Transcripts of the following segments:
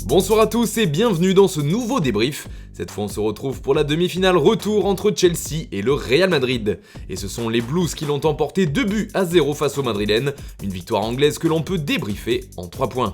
Bonsoir à tous et bienvenue dans ce nouveau débrief. Cette fois on se retrouve pour la demi-finale retour entre Chelsea et le Real Madrid. Et ce sont les Blues qui l'ont emporté 2-0 face aux Madrilènes, une victoire anglaise que l'on peut débriefer en 3 points.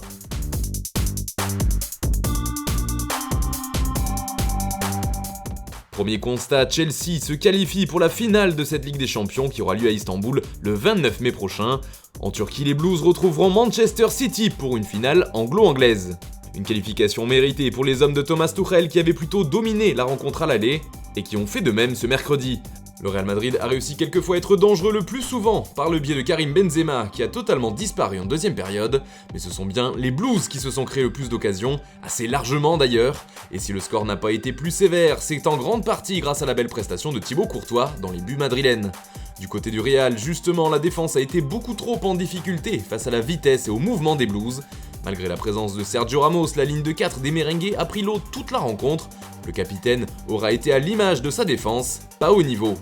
Premier constat, Chelsea se qualifie pour la finale de cette Ligue des Champions qui aura lieu à Istanbul le 29 mai prochain. En Turquie, les Blues retrouveront Manchester City pour une finale anglo-anglaise. Une qualification méritée pour les hommes de Thomas Tuchel qui avaient plutôt dominé la rencontre à l'aller et qui ont fait de même ce mercredi. Le Real Madrid a réussi quelquefois à être dangereux le plus souvent par le biais de Karim Benzema qui a totalement disparu en deuxième période, mais ce sont bien les Blues qui se sont créés le plus d'occasions, assez largement d'ailleurs, et si le score n'a pas été plus sévère, c'est en grande partie grâce à la belle prestation de Thibaut Courtois dans les buts madrilènes. Du côté du Real, justement, la défense a été beaucoup trop en difficulté face à la vitesse et au mouvement des Blues. Malgré la présence de Sergio Ramos, la ligne de 4 des merengues a pris l'eau toute la rencontre. Le capitaine aura été à l'image de sa défense, pas au niveau.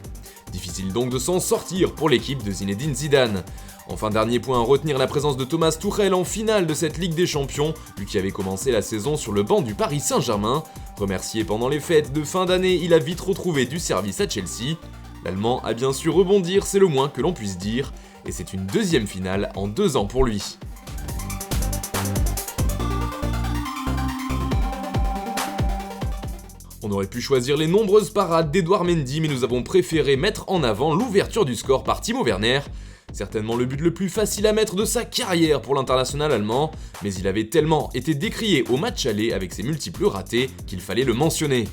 Difficile donc de s'en sortir pour l'équipe de Zinedine Zidane. Enfin, dernier point à retenir, la présence de Thomas Tuchel en finale de cette Ligue des Champions, lui qui avait commencé la saison sur le banc du Paris Saint-Germain. Remercié pendant les fêtes de fin d'année, il a vite retrouvé du service à Chelsea. L'Allemand a bien su rebondir, c'est le moins que l'on puisse dire, et c'est une deuxième finale en 2 ans pour lui. On aurait pu choisir les nombreuses parades d'Edouard Mendy, mais nous avons préféré mettre en avant l'ouverture du score par Timo Werner. Certainement le but le plus facile à mettre de sa carrière pour l'international allemand, mais il avait tellement été décrié au match aller avec ses multiples ratés qu'il fallait le mentionner.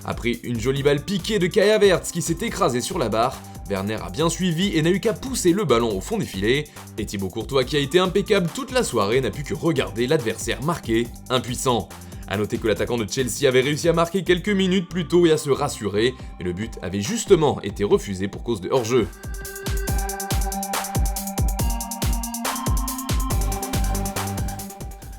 Après une jolie balle piquée de Kai Havertz qui s'est écrasé sur la barre, Werner a bien suivi et n'a eu qu'à pousser le ballon au fond des filets, et Thibaut Courtois qui a été impeccable toute la soirée n'a pu que regarder l'adversaire marqué, impuissant. A noter que l'attaquant de Chelsea avait réussi à marquer quelques minutes plus tôt et à se rassurer, mais le but avait justement été refusé pour cause de hors-jeu.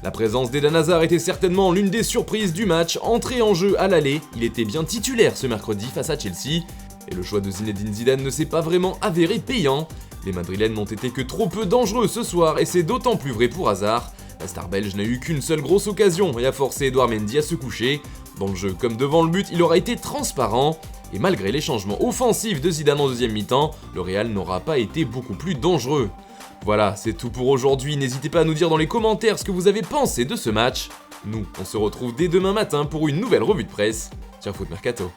La présence d'Eden Hazard était certainement l'une des surprises du match. Entré en jeu à l'aller, il était bien titulaire ce mercredi face à Chelsea, et le choix de Zinedine Zidane ne s'est pas vraiment avéré payant. Les Madrilènes n'ont été que trop peu dangereux ce soir, et c'est d'autant plus vrai pour Hazard. La star belge n'a eu qu'une seule grosse occasion et a forcé Edouard Mendy à se coucher. Dans le jeu comme devant le but, il aura été transparent, et malgré les changements offensifs de Zidane en deuxième mi-temps, le Real n'aura pas été beaucoup plus dangereux. Voilà, c'est tout pour aujourd'hui, n'hésitez pas à nous dire dans les commentaires ce que vous avez pensé de ce match. Nous, on se retrouve dès demain matin pour une nouvelle revue de presse. Ciao Foot Mercato.